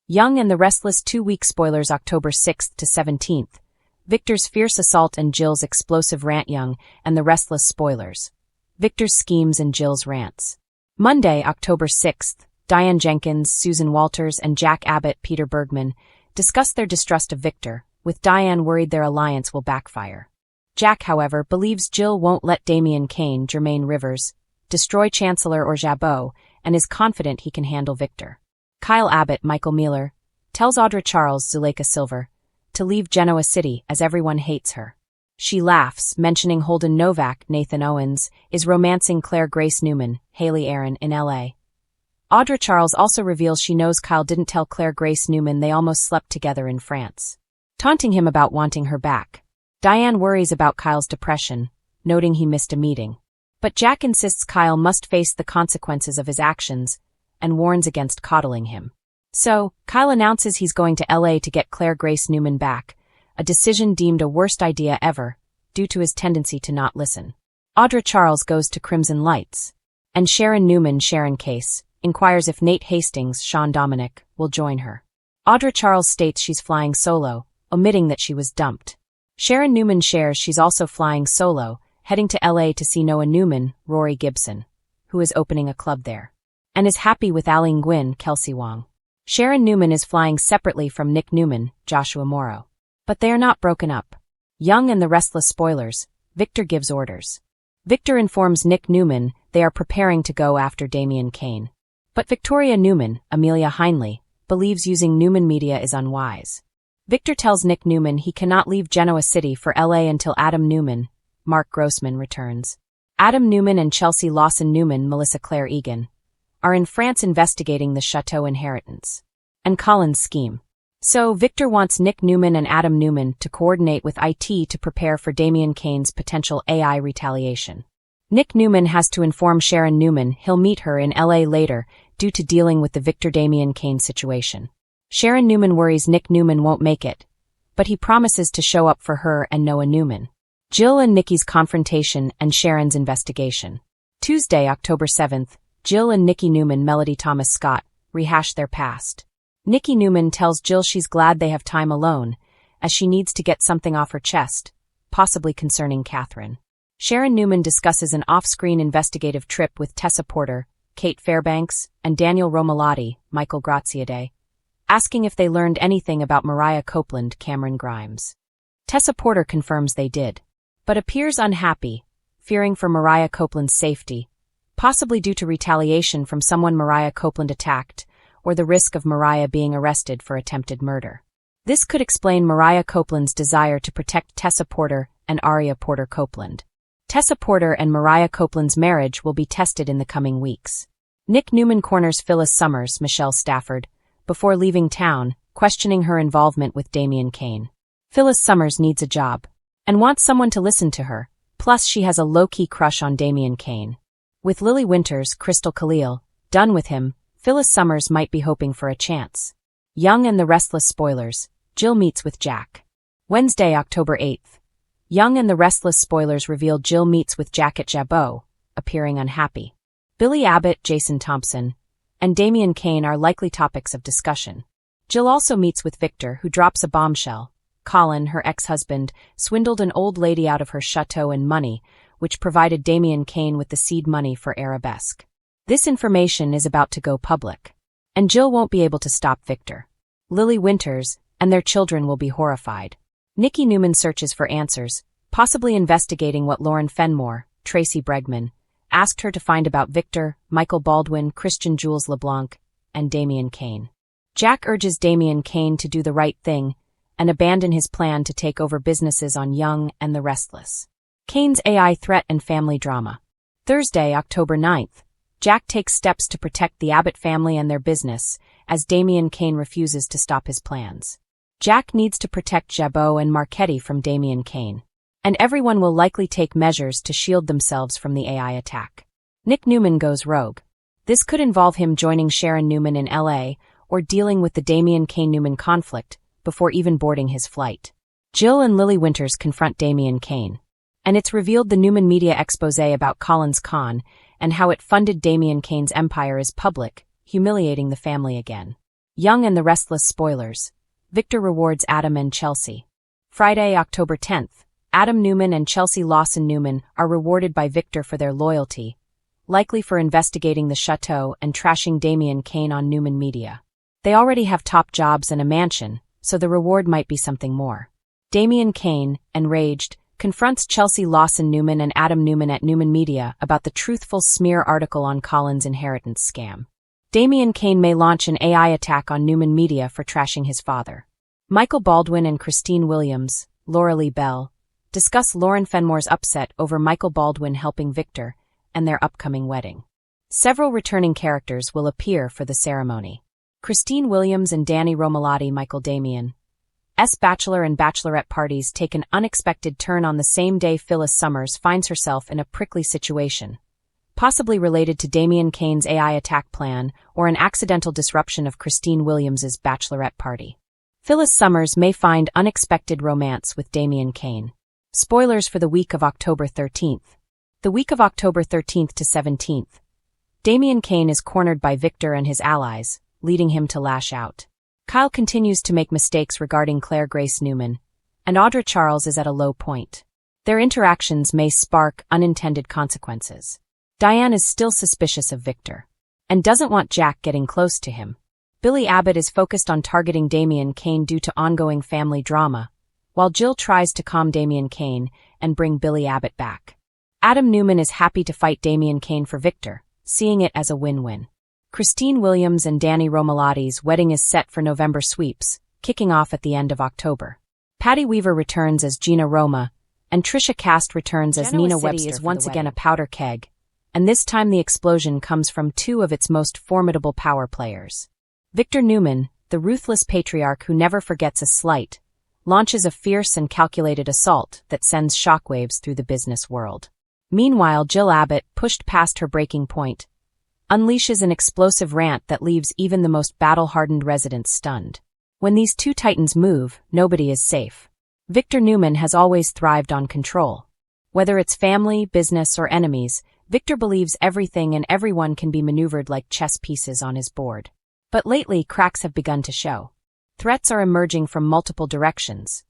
Young and the Restless 2-week spoilers October 6th to 17th. Victor's fierce assault and Jill's explosive rant. Young and the Restless spoilers. Victor's schemes and Jill's rants. Monday, October 6th. Diane Jenkins, Susan Walters, and Jack Abbott, Peter Bergman, discuss their distrust of Victor, with Diane worried their alliance will backfire. Jack, however, believes Jill won't let Damian Kane, Jermaine Rivers, destroy Chancellor or Jabot, and is confident he can handle Victor. Kyle Abbott, Michael Mealer, tells Audra Charles, Zuleika Silver, to leave Genoa City as everyone hates her. She laughs, mentioning Holden Novak, Nathan Owens, is romancing Claire Grace Newman, Haley Aaron, in L.A. Audra Charles also reveals she knows Kyle didn't tell Claire Grace Newman they almost slept together in France, taunting him about wanting her back. Diane worries about Kyle's depression, noting he missed a meeting. But Jack insists Kyle must face the consequences of his actions and warns against coddling him. So, Kyle announces he's going to LA to get Claire Grace Newman back, a decision deemed a worst idea ever, due to his tendency to not listen. Audra Charles goes to Crimson Lights, and Sharon Newman, Sharon Case, inquires if Nate Hastings, Sean Dominic, will join her. Audra Charles states she's flying solo, omitting that she was dumped. Sharon Newman shares she's also flying solo, heading to LA to see Noah Newman, Rory Gibson, who is opening a club there, and is happy with Aline Gwynn, Kelsey Wong. Sharon Newman is flying separately from Nick Newman, Joshua Morrow. But they are not broken up. Young and the Restless spoilers. Victor gives orders. Victor informs Nick Newman they are preparing to go after Damian Kane. But Victoria Newman, Amelia Heinley, believes using Newman Media is unwise. Victor tells Nick Newman he cannot leave Genoa City for LA until Adam Newman, Mark Grossman, returns. Adam Newman and Chelsea Lawson Newman, Melissa Claire Egan, are in France investigating the Chateau inheritance and Colin's scheme. So Victor wants Nick Newman and Adam Newman to coordinate with IT to prepare for Damian Kane's potential AI retaliation. Nick Newman has to inform Sharon Newman he'll meet her in LA later due to dealing with the Victor Damian Kane situation. Sharon Newman worries Nick Newman won't make it, but he promises to show up for her and Noah Newman. Jill and Nikki's confrontation and Sharon's investigation. Tuesday, October 7th, Jill and Nikki Newman, Melody Thomas Scott, rehash their past. Nikki Newman tells Jill she's glad they have time alone, as she needs to get something off her chest, possibly concerning Catherine. Sharon Newman discusses an off-screen investigative trip with Tessa Porter, Kate Fairbanks, and Daniel Romalotti, Michael Graziadei, asking if they learned anything about Mariah Copeland, Cameron Grimes. Tessa Porter confirms they did, but appears unhappy, fearing for Mariah Copeland's safety, possibly due to retaliation from someone Mariah Copeland attacked, or the risk of Mariah being arrested for attempted murder. This could explain Mariah Copeland's desire to protect Tessa Porter and Aria Porter Copeland. Tessa Porter and Mariah Copeland's marriage will be tested in the coming weeks. Nick Newman corners Phyllis Summers, Michelle Stafford, before leaving town, questioning her involvement with Damian Kane. Phyllis Summers needs a job and wants someone to listen to her, plus she has a low-key crush on Damian Kane. With Lily Winters, Crystal Khalil, done with him, Phyllis Summers might be hoping for a chance. Young and the Restless spoilers. Jill meets with Jack. Wednesday, October 8th. Young and the Restless spoilers reveal Jill meets with Jack at Jabot, appearing unhappy. Billy Abbott, Jason Thompson, and Damian Kane are likely topics of discussion. Jill also meets with Victor, who drops a bombshell. Colin, her ex-husband, swindled an old lady out of her chateau and money, which provided Damian Kane with the seed money for Arabesque. This information is about to go public, and Jill won't be able to stop Victor. Lily Winters and their children will be horrified. Nikki Newman searches for answers, possibly investigating what Lauren Fenmore, Tracy Bregman, asked her to find about Victor, Michael Baldwin, Christian Jules LeBlanc, and Damian Kane. Jack urges Damian Kane to do the right thing and abandon his plan to take over businesses on Young and the Restless. Kane's AI threat and family drama. Thursday, October 9th. Jack takes steps to protect the Abbott family and their business, as Damian Kane refuses to stop his plans. Jack needs to protect Jabot and Marchetti from Damian Kane, and everyone will likely take measures to shield themselves from the AI attack. Nick Newman goes rogue. This could involve him joining Sharon Newman in LA or dealing with the Damian Kane-Newman conflict before even boarding his flight. Jill and Lily Winters confront Damian Kane, and it's revealed the Newman Media expose about Colin's con and how it funded Damian Kane's empire is public, humiliating the family again. Young and the Restless spoilers. Victor rewards Adam and Chelsea. Friday, October 10th. Adam Newman and Chelsea Lawson Newman are rewarded by Victor for their loyalty, likely for investigating the chateau and trashing Damian Kane on Newman Media. They already have top jobs and a mansion, so the reward might be something more. Damian Kane, enraged, confronts Chelsea Lawson Newman and Adam Newman at Newman Media about the truthful smear article on Colin's inheritance scam. Damian Kane may launch an AI attack on Newman Media for trashing his father. Michael Baldwin and Christine Williams, Laura Lee Bell, discuss Lauren Fenmore's upset over Michael Baldwin helping Victor and their upcoming wedding. Several returning characters will appear for the ceremony. Christine Williams and Danny Romalotti Michael Damian's bachelor and bachelorette parties take an unexpected turn on the same day Phyllis Summers finds herself in a prickly situation, possibly related to Damian Kane's AI attack plan or an accidental disruption of Christine Williams's bachelorette party. Phyllis Summers may find unexpected romance with Damian Kane. Spoilers for the week of October 13th. The week of October 13th to 17th. Damian Kane is cornered by Victor and his allies, leading him to lash out. Kyle continues to make mistakes regarding Claire Grace Newman, and Audra Charles is at a low point. Their interactions may spark unintended consequences. Diane is still suspicious of Victor, and doesn't want Jack getting close to him. Billy Abbott is focused on targeting Damian Kane due to ongoing family drama, while Jill tries to calm Damian Kane and bring Billy Abbott back. Adam Newman is happy to fight Damian Kane for Victor, seeing it as a win-win. Christine Williams and Danny Romalotti's wedding is set for November sweeps, kicking off at the end of October. Patty Weaver returns as Gina Roma, and Trisha Cast returns as Nina Webster is once again a powder keg, and this time the explosion comes from two of its most formidable power players. Victor Newman, the ruthless patriarch who never forgets a slight, launches a fierce and calculated assault that sends shockwaves through the business world. Meanwhile, Jill Abbott, pushed past her breaking point, unleashes an explosive rant that leaves even the most battle-hardened residents stunned. When these two titans move, nobody is safe. Victor Newman has always thrived on control. Whether it's family, business, or enemies, Victor believes everything and everyone can be maneuvered like chess pieces on his board. But lately, cracks have begun to show. Threats are emerging from multiple directions.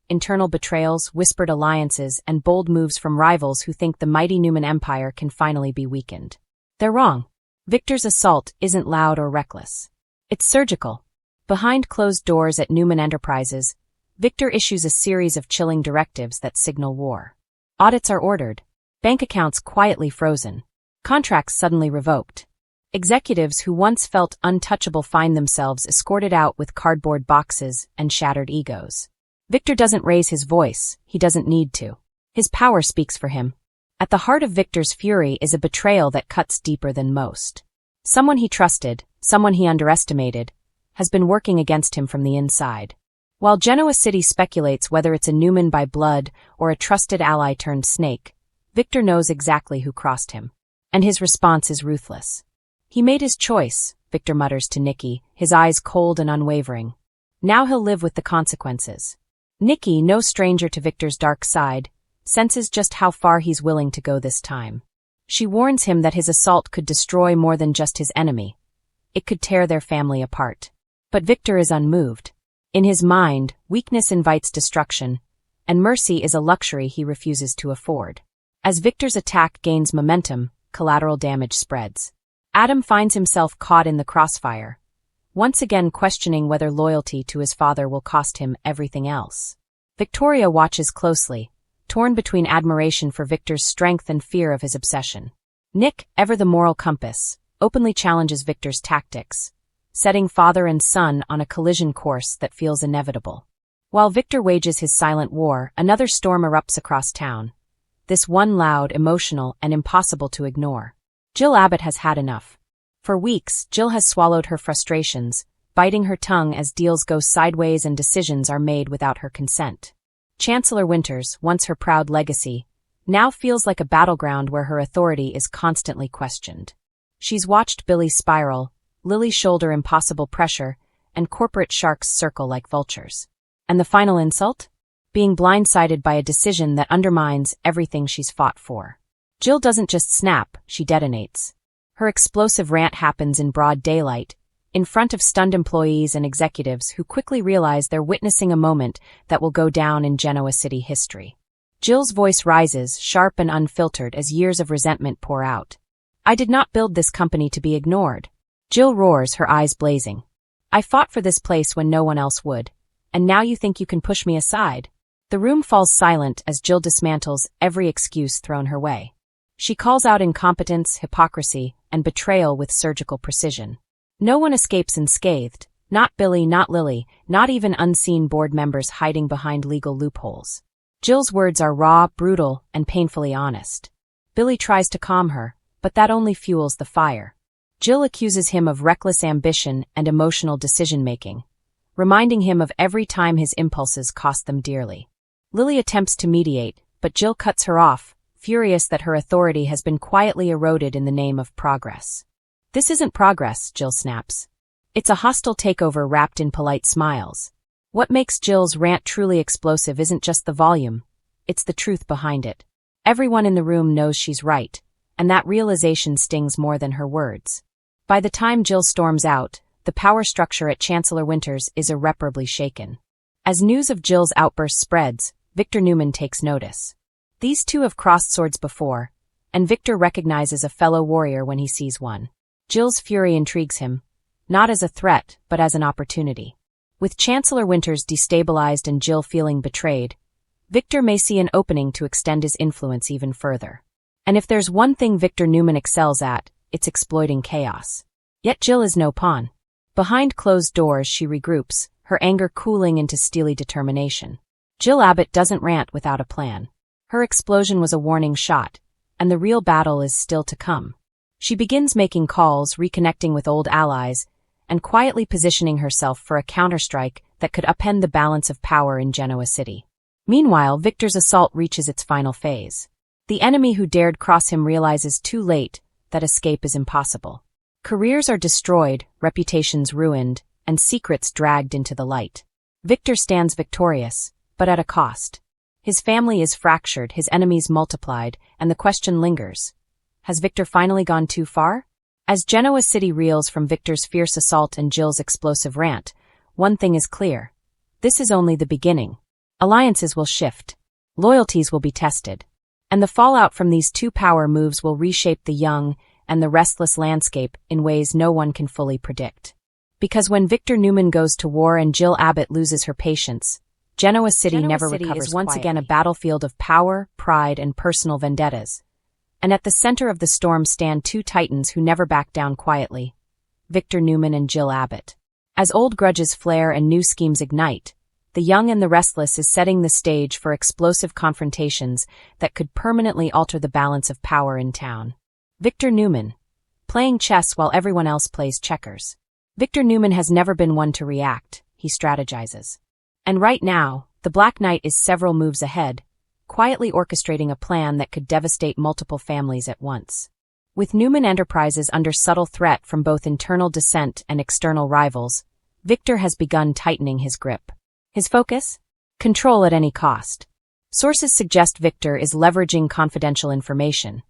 Internal betrayals, whispered alliances, and bold moves from rivals who think the mighty Newman empire can finally be weakened. They're wrong. Victor's assault isn't loud or reckless. It's surgical. Behind closed doors at Newman Enterprises, Victor issues a series of chilling directives that signal war. Audits are ordered. Bank accounts quietly frozen. Contracts suddenly revoked. Executives who once felt untouchable find themselves escorted out with cardboard boxes and shattered egos. Victor doesn't raise his voice, he doesn't need to. His power speaks for him. At the heart of Victor's fury is a betrayal that cuts deeper than most. Someone he trusted, someone he underestimated, has been working against him from the inside. While Genoa City speculates whether it's a Newman by blood or a trusted ally turned snake, Victor knows exactly who crossed him. And his response is ruthless. He made his choice, Victor mutters to Nikki, his eyes cold and unwavering. Now he'll live with the consequences. Nikki, no stranger to Victor's dark side, senses just how far he's willing to go this time. She warns him that his assault could destroy more than just his enemy. It could tear their family apart. But Victor is unmoved. In his mind, weakness invites destruction, and mercy is a luxury he refuses to afford. As Victor's attack gains momentum, collateral damage spreads. Adam finds himself caught in the crossfire, once again questioning whether loyalty to his father will cost him everything else. Victoria watches closely, torn between admiration for Victor's strength and fear of his obsession. Nick, ever the moral compass, openly challenges Victor's tactics, setting father and son on a collision course that feels inevitable. While Victor wages his silent war, another storm erupts across town. This one loud, emotional, and impossible to ignore. Jill Abbott has had enough. For weeks, Jill has swallowed her frustrations, biting her tongue as deals go sideways and decisions are made without her consent. Chancellor Winters, once her proud legacy, now feels like a battleground where her authority is constantly questioned. She's watched Billy spiral, Lily shoulder impossible pressure, and corporate sharks circle like vultures. And the final insult? Being blindsided by a decision that undermines everything she's fought for. Jill doesn't just snap, she detonates. Her explosive rant happens in broad daylight, in front of stunned employees and executives who quickly realize they're witnessing a moment that will go down in Genoa City history. Jill's voice rises, sharp and unfiltered, as years of resentment pour out. "I did not build this company to be ignored." Jill roars, her eyes blazing. "I fought for this place when no one else would. And now you think you can push me aside?" The room falls silent as Jill dismantles every excuse thrown her way. She calls out incompetence, hypocrisy, and betrayal with surgical precision. No one escapes unscathed, not Billy, not Lily, not even unseen board members hiding behind legal loopholes. Jill's words are raw, brutal, and painfully honest. Billy tries to calm her, but that only fuels the fire. Jill accuses him of reckless ambition and emotional decision-making, reminding him of every time his impulses cost them dearly. Lily attempts to mediate, but Jill cuts her off, furious that her authority has been quietly eroded in the name of progress. "This isn't progress," Jill snaps. "It's a hostile takeover wrapped in polite smiles." What makes Jill's rant truly explosive isn't just the volume, it's the truth behind it. Everyone in the room knows she's right, and that realization stings more than her words. By the time Jill storms out, the power structure at Chancellor Winters is irreparably shaken. As news of Jill's outburst spreads, Victor Newman takes notice. These two have crossed swords before, and Victor recognizes a fellow warrior when he sees one. Jill's fury intrigues him, not as a threat, but as an opportunity. With Chancellor Winters destabilized and Jill feeling betrayed, Victor may see an opening to extend his influence even further. And if there's one thing Victor Newman excels at, it's exploiting chaos. Yet Jill is no pawn. Behind closed doors she regroups, her anger cooling into steely determination. Jill Abbott doesn't rant without a plan. Her explosion was a warning shot, and the real battle is still to come. She begins making calls, reconnecting with old allies, and quietly positioning herself for a counterstrike that could upend the balance of power in Genoa City. Meanwhile, Victor's assault reaches its final phase. The enemy who dared cross him realizes too late that escape is impossible. Careers are destroyed, reputations ruined, and secrets dragged into the light. Victor stands victorious, but at a cost. His family is fractured, his enemies multiplied, and the question lingers. Has Victor finally gone too far? As Genoa City reels from Victor's fierce assault and Jill's explosive rant, one thing is clear. This is only the beginning. Alliances will shift. Loyalties will be tested. And the fallout from these two power moves will reshape the young and the restless landscape in ways no one can fully predict. Because when Victor Newman goes to war and Jill Abbott loses her patience, Genoa City never recovers. Is once again a battlefield of power, pride, and personal vendettas. And at the center of the storm stand two titans who never back down quietly, Victor Newman and Jill Abbott. As old grudges flare and new schemes ignite, the young and the restless is setting the stage for explosive confrontations that could permanently alter the balance of power in town. Victor Newman, playing chess while everyone else plays checkers. Victor Newman has never been one to react, he strategizes. And right now, the Black Knight is several moves ahead, quietly orchestrating a plan that could devastate multiple families at once. With Newman Enterprises under subtle threat from both internal dissent and external rivals, Victor has begun tightening his grip. His focus? Control at any cost. Sources suggest Victor is leveraging confidential information,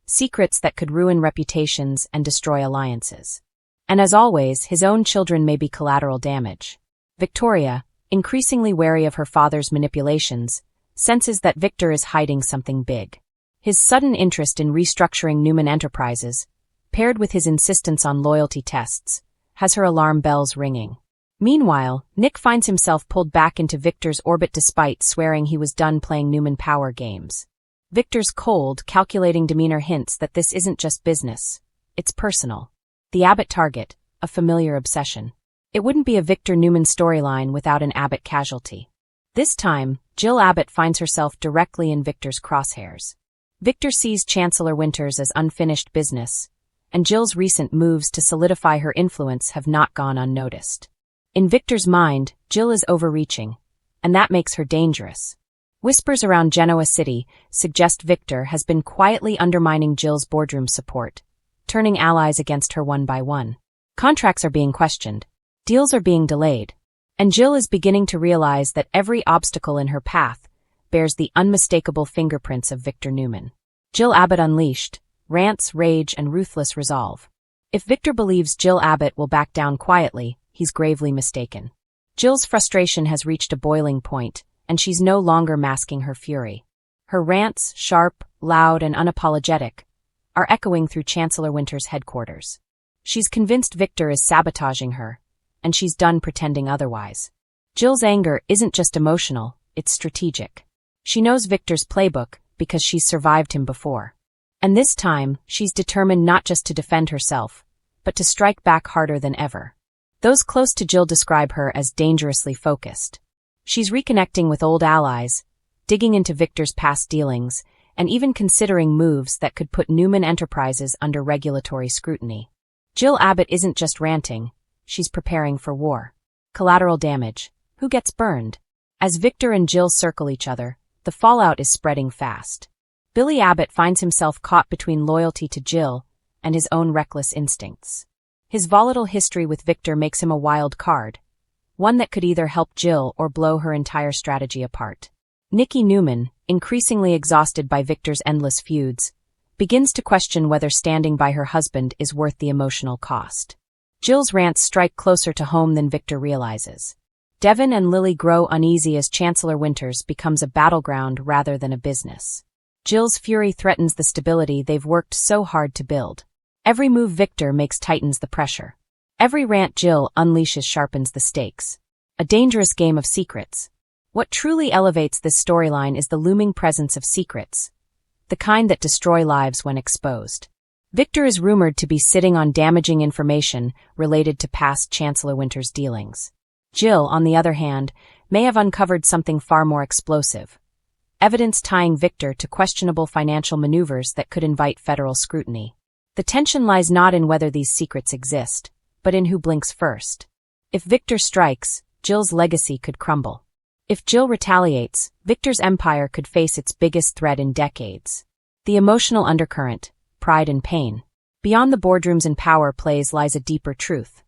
secrets that could ruin reputations and destroy alliances. And as always, his own children may be collateral damage. Victoria, increasingly wary of her father's manipulations, senses that Victor is hiding something big. His sudden interest in restructuring Newman Enterprises, paired with his insistence on loyalty tests, has her alarm bells ringing. Meanwhile, Nick finds himself pulled back into Victor's orbit despite swearing he was done playing Newman power games. Victor's cold, calculating demeanor hints that this isn't just business, it's personal. The Abbott target, a familiar obsession. It wouldn't be a Victor Newman storyline without an Abbott casualty. This time, Jill Abbott finds herself directly in Victor's crosshairs. Victor sees Chancellor Winters as unfinished business, and Jill's recent moves to solidify her influence have not gone unnoticed. In Victor's mind, Jill is overreaching, and that makes her dangerous. Whispers around Genoa City suggest Victor has been quietly undermining Jill's boardroom support, turning allies against her one by one. Contracts are being questioned, deals are being delayed, and Jill is beginning to realize that every obstacle in her path bears the unmistakable fingerprints of Victor Newman. Jill Abbott unleashed, rants, rage, and ruthless resolve. If Victor believes Jill Abbott will back down quietly, he's gravely mistaken. Jill's frustration has reached a boiling point, and she's no longer masking her fury. Her rants, sharp, loud, and unapologetic, are echoing through Chancellor Winter's headquarters. She's convinced Victor is sabotaging her, and she's done pretending otherwise. Jill's anger isn't just emotional, it's strategic. She knows Victor's playbook because she's survived him before. And this time, she's determined not just to defend herself, but to strike back harder than ever. Those close to Jill describe her as dangerously focused. She's reconnecting with old allies, digging into Victor's past dealings, and even considering moves that could put Newman Enterprises under regulatory scrutiny. Jill Abbott isn't just ranting, she's preparing for war. Collateral damage. Who gets burned? As Victor and Jill circle each other, the fallout is spreading fast. Billy Abbott finds himself caught between loyalty to Jill and his own reckless instincts. His volatile history with Victor makes him a wild card, one that could either help Jill or blow her entire strategy apart. Nikki Newman, increasingly exhausted by Victor's endless feuds, begins to question whether standing by her husband is worth the emotional cost. Jill's rants strike closer to home than Victor realizes. Devin and Lily grow uneasy as Chancellor Winters becomes a battleground rather than a business. Jill's fury threatens the stability they've worked so hard to build. Every move Victor makes tightens the pressure. Every rant Jill unleashes sharpens the stakes. A dangerous game of secrets. What truly elevates this storyline is the looming presence of secrets, the kind that destroy lives when exposed. Victor is rumored to be sitting on damaging information related to past Chancellor Winters' dealings. Jill, on the other hand, may have uncovered something far more explosive. Evidence tying Victor to questionable financial maneuvers that could invite federal scrutiny. The tension lies not in whether these secrets exist, but in who blinks first. If Victor strikes, Jill's legacy could crumble. If Jill retaliates, Victor's empire could face its biggest threat in decades. The emotional undercurrent, pride and pain. Beyond the boardrooms and power plays lies a deeper truth.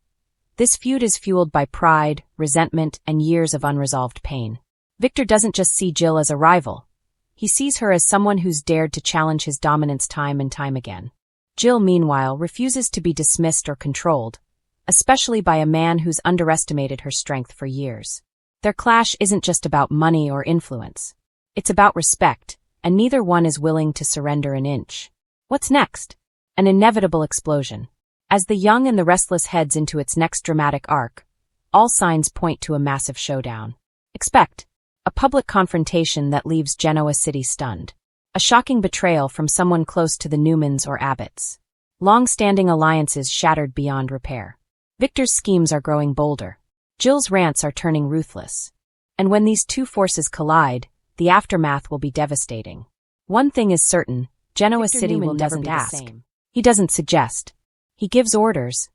This feud is fueled by pride, resentment, and years of unresolved pain. Victor doesn't just see Jill as a rival. He sees her as someone who's dared to challenge his dominance time and time again. Jill, meanwhile, refuses to be dismissed or controlled, especially by a man who's underestimated her strength for years. Their clash isn't just about money or influence. It's about respect, and neither one is willing to surrender an inch. What's next? An inevitable explosion. As The Young and the Restless heads into its next dramatic arc, all signs point to a massive showdown. Expect a public confrontation that leaves Genoa City stunned. A shocking betrayal from someone close to the Newmans or Abbotts. Long-standing alliances shattered beyond repair. Victor's schemes are growing bolder. Jill's rants are turning ruthless. And when these two forces collide, the aftermath will be devastating. One thing is certain, Genoa City will never be the same. He doesn't suggest. He gives orders.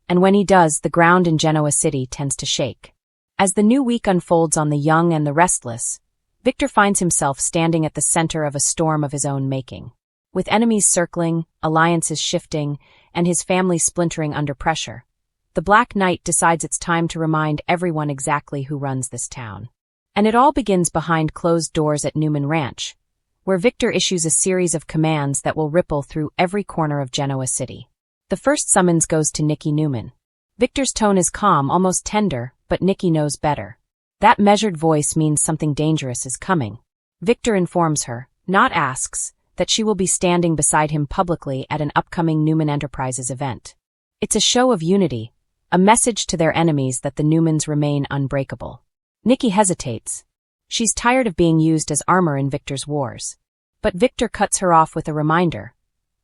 And when he does, the ground in Genoa City tends to shake. As the new week unfolds on The Young and the Restless, Victor finds himself standing at the center of a storm of his own making. With enemies circling, alliances shifting, and his family splintering under pressure, the Black Knight decides it's time to remind everyone exactly who runs this town. And it all begins behind closed doors at Newman Ranch, where Victor issues a series of commands that will ripple through every corner of Genoa City. The first summons goes to Nikki Newman. Victor's tone is calm, almost tender, but Nikki knows better. That measured voice means something dangerous is coming. Victor informs her, not asks, that she will be standing beside him publicly at an upcoming Newman Enterprises event. It's a show of unity, a message to their enemies that the Newmans remain unbreakable. Nikki hesitates. She's tired of being used as armor in Victor's wars. But Victor cuts her off with a reminder.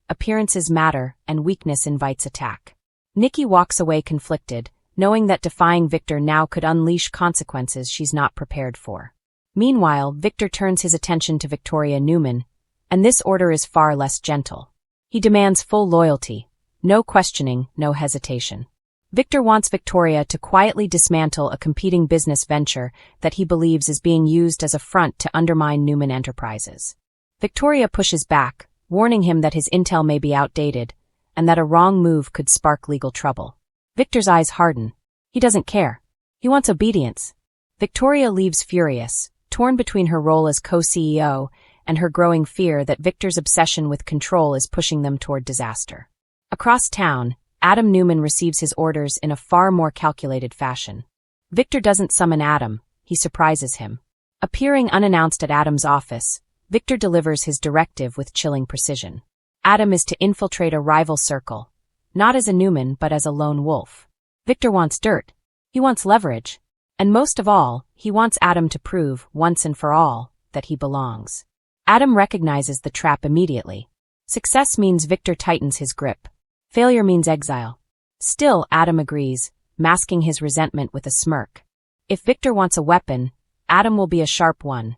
Appearances matter, and weakness invites attack. Nikki walks away conflicted, knowing that defying Victor now could unleash consequences she's not prepared for. Meanwhile, Victor turns his attention to Victoria Newman, and this order is far less gentle. He demands full loyalty, no questioning, no hesitation. Victor wants Victoria to quietly dismantle a competing business venture that he believes is being used as a front to undermine Newman Enterprises. Victoria pushes back, warning him that his intel may be outdated, and that a wrong move could spark legal trouble. Victor's eyes harden. He doesn't care. He wants obedience. Victoria leaves furious, torn between her role as co-CEO and her growing fear that Victor's obsession with control is pushing them toward disaster. Across town, Adam Newman receives his orders in a far more calculated fashion. Victor doesn't summon Adam, he surprises him. Appearing unannounced at Adam's office, Victor delivers his directive with chilling precision. Adam is to infiltrate a rival circle, not as a Newman but as a lone wolf. Victor wants dirt. He wants leverage. And most of all, he wants Adam to prove, once and for all, that he belongs. Adam recognizes the trap immediately. Success means Victor tightens his grip. Failure means exile. Still, Adam agrees, masking his resentment with a smirk. If Victor wants a weapon, Adam will be a sharp one.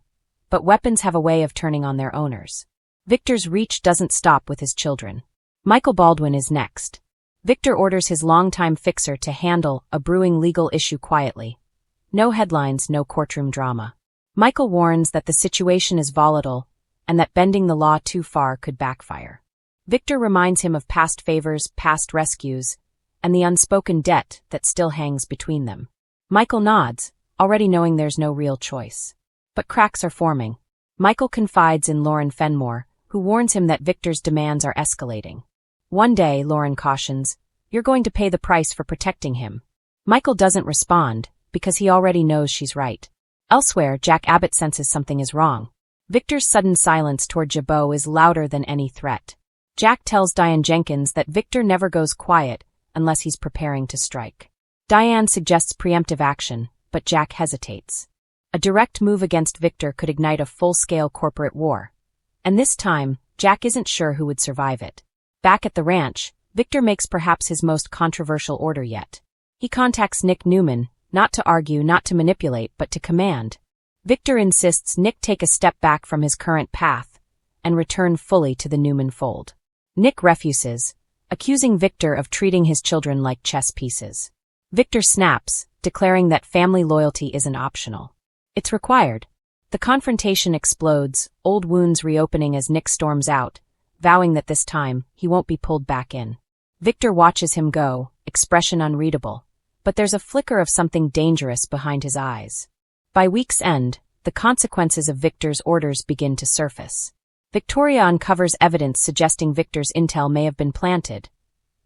But weapons have a way of turning on their owners. Victor's reach doesn't stop with his children. Michael Baldwin is next. Victor orders his longtime fixer to handle a brewing legal issue quietly. No headlines, no courtroom drama. Michael warns that the situation is volatile and that bending the law too far could backfire. Victor reminds him of past favors, past rescues, and the unspoken debt that still hangs between them. Michael nods, already knowing there's no real choice. But cracks are forming. Michael confides in Lauren Fenmore, who warns him that Victor's demands are escalating. One day, Lauren cautions, "You're going to pay the price for protecting him." Michael doesn't respond, because he already knows she's right. Elsewhere, Jack Abbott senses something is wrong. Victor's sudden silence toward Jabot is louder than any threat. Jack tells Diane Jenkins that Victor never goes quiet unless he's preparing to strike. Diane suggests preemptive action, but Jack hesitates. A direct move against Victor could ignite a full-scale corporate war. And this time, Jack isn't sure who would survive it. Back at the ranch, Victor makes perhaps his most controversial order yet. He contacts Nick Newman, not to argue, not to manipulate, but to command. Victor insists Nick take a step back from his current path and return fully to the Newman fold. Nick refuses, accusing Victor of treating his children like chess pieces. Victor snaps, declaring that family loyalty isn't optional. It's required. The confrontation explodes, old wounds reopening as Nick storms out, vowing that this time he won't be pulled back in. Victor watches him go, expression unreadable, but there's a flicker of something dangerous behind his eyes. By week's end, the consequences of Victor's orders begin to surface. Victoria uncovers evidence suggesting Victor's intel may have been planted,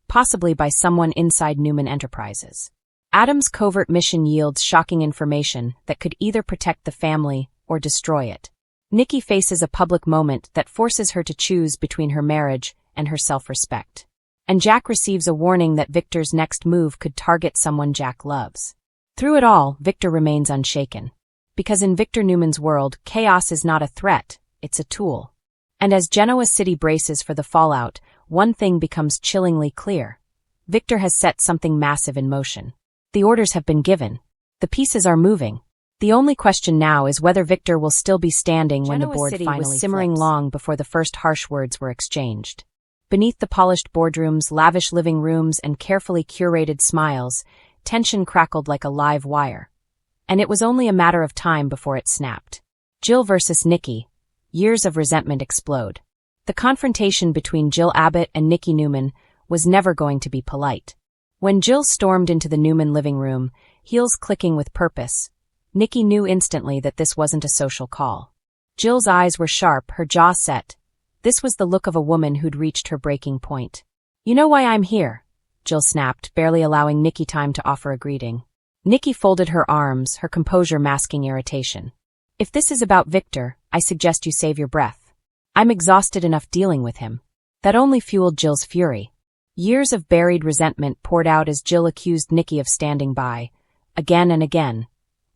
possibly by someone inside Newman Enterprises. Adam's covert mission yields shocking information that could either protect the family or destroy it. Nikki faces a public moment that forces her to choose between her marriage and her self-respect. And Jack receives a warning that Victor's next move could target someone Jack loves. Through it all, Victor remains unshaken. Because in Victor Newman's world, chaos is not a threat, it's a tool. And as Genoa City braces for the fallout, one thing becomes chillingly clear. Victor has set something massive in motion. The orders have been given. The pieces are moving. The only question now is whether Victor will still be standing when the board finally was simmering long before the first harsh words were exchanged. Beneath the polished boardrooms, lavish living rooms, and carefully curated smiles, tension crackled like a live wire. And it was only a matter of time before it snapped. Jill versus Nikki. Years of resentment explode. The confrontation between Jill Abbott and Nikki Newman was never going to be polite. When Jill stormed into the Newman living room, heels clicking with purpose, Nikki knew instantly that this wasn't a social call. Jill's eyes were sharp, her jaw set. This was the look of a woman who'd reached her breaking point. "You know why I'm here," Jill snapped, barely allowing Nikki time to offer a greeting. Nikki folded her arms, her composure masking irritation. "If this is about Victor, I suggest you save your breath. I'm exhausted enough dealing with him." That only fueled Jill's fury. Years of buried resentment poured out as Jill accused Nikki of standing by, again and again,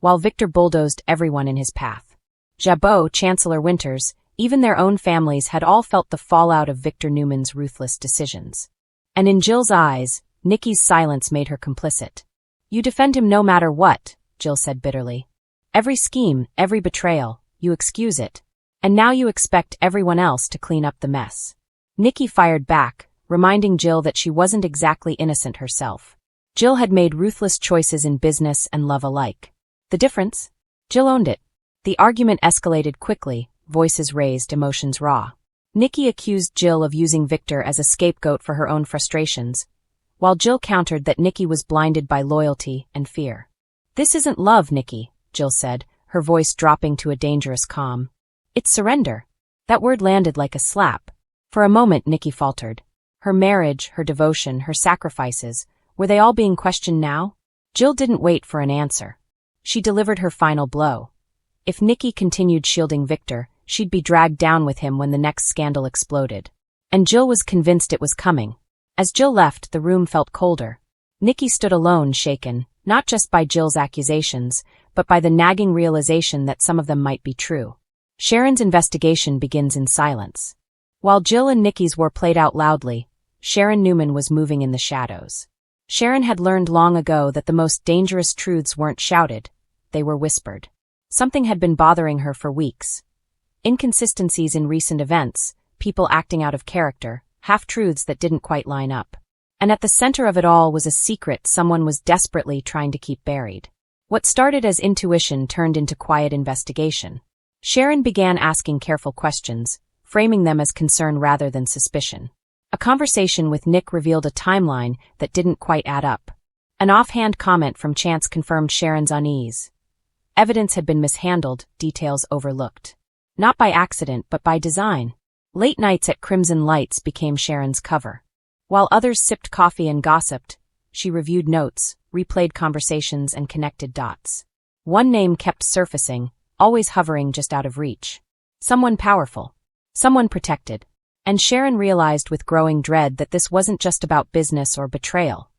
while Victor bulldozed everyone in his path. Jabot, Chancellor Winters, even their own families had all felt the fallout of Victor Newman's ruthless decisions. And in Jill's eyes, Nikki's silence made her complicit. "You defend him no matter what," Jill said bitterly. "Every scheme, every betrayal, you excuse it. And now you expect everyone else to clean up the mess." Nikki fired back, reminding Jill that she wasn't exactly innocent herself. Jill had made ruthless choices in business and love alike. The difference? Jill owned it. The argument escalated quickly, voices raised, emotions raw. Nikki accused Jill of using Victor as a scapegoat for her own frustrations, while Jill countered that Nikki was blinded by loyalty and fear. "This isn't love, Nikki," Jill said, her voice dropping to a dangerous calm. "It's surrender." That word landed like a slap. For a moment, Nikki faltered. Her marriage, her devotion, her sacrifices, were they all being questioned now? Jill didn't wait for an answer. She delivered her final blow. If Nikki continued shielding Victor, she'd be dragged down with him when the next scandal exploded. And Jill was convinced it was coming. As Jill left, the room felt colder. Nikki stood alone, shaken, not just by Jill's accusations, but by the nagging realization that some of them might be true. Sharon's investigation begins in silence. While Jill and Nikki's war played out loudly, Sharon Newman was moving in the shadows. Sharon had learned long ago that the most dangerous truths weren't shouted, they were whispered. Something had been bothering her for weeks. Inconsistencies in recent events, people acting out of character, half-truths that didn't quite line up. And at the center of it all was a secret someone was desperately trying to keep buried. What started as intuition turned into quiet investigation. Sharon began asking careful questions, framing them as concern rather than suspicion. A conversation with Nick revealed a timeline that didn't quite add up. An offhand comment from Chance confirmed Sharon's unease. Evidence had been mishandled, details overlooked. Not by accident, but by design. Late nights at Crimson Lights became Sharon's cover. While others sipped coffee and gossiped, she reviewed notes, replayed conversations, and connected dots. One name kept surfacing, always hovering just out of reach. Someone powerful. Someone protected. And Sharon realized with growing dread that this wasn't just about business or betrayal.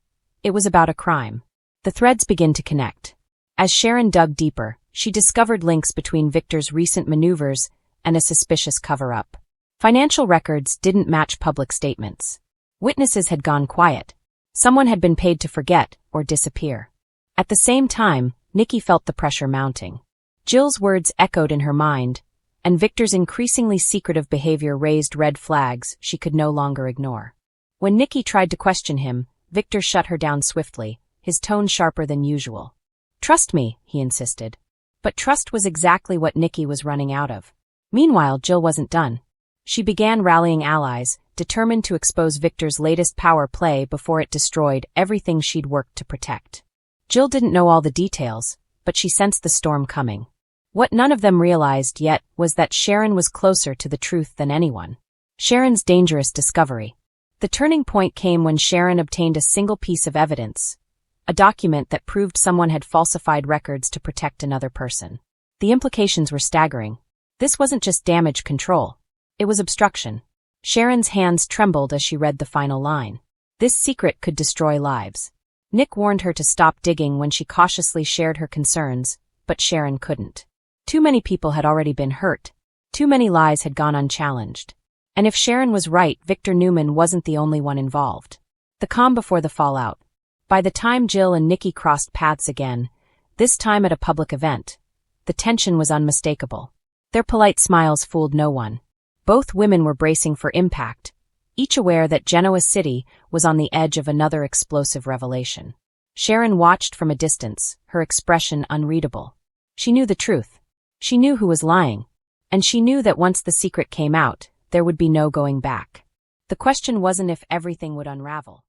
It was about a crime. The threads began to connect. As Sharon dug deeper, she discovered links between Victor's recent maneuvers and a suspicious cover-up. Financial records didn't match public statements. Witnesses had gone quiet. Someone had been paid to forget or disappear. At the same time, Nikki felt the pressure mounting. Jill's words echoed in her mind, and Victor's increasingly secretive behavior raised red flags she could no longer ignore. When Nikki tried to question him, Victor shut her down swiftly, his tone sharper than usual. "Trust me," he insisted. But trust was exactly what Nikki was running out of. Meanwhile, Jill wasn't done. She began rallying allies, determined to expose Victor's latest power play before it destroyed everything she'd worked to protect. Jill didn't know all the details, but she sensed the storm coming. What none of them realized yet was that Sharon was closer to the truth than anyone. Sharon's dangerous discovery. The turning point came when Sharon obtained a single piece of evidence, a document that proved someone had falsified records to protect another person. The implications were staggering. This wasn't just damage control. It was obstruction. Sharon's hands trembled as she read the final line. This secret could destroy lives. Nick warned her to stop digging when she cautiously shared her concerns, but Sharon couldn't. Too many people had already been hurt. Too many lies had gone unchallenged. And if Sharon was right, Victor Newman wasn't the only one involved. The calm before the fallout. By the time Jill and Nikki crossed paths again, this time at a public event, the tension was unmistakable. Their polite smiles fooled no one. Both women were bracing for impact, each aware that Genoa City was on the edge of another explosive revelation. Sharon watched from a distance, her expression unreadable. She knew the truth. She knew who was lying. And she knew that once the secret came out, there would be no going back. The question wasn't if everything would unravel.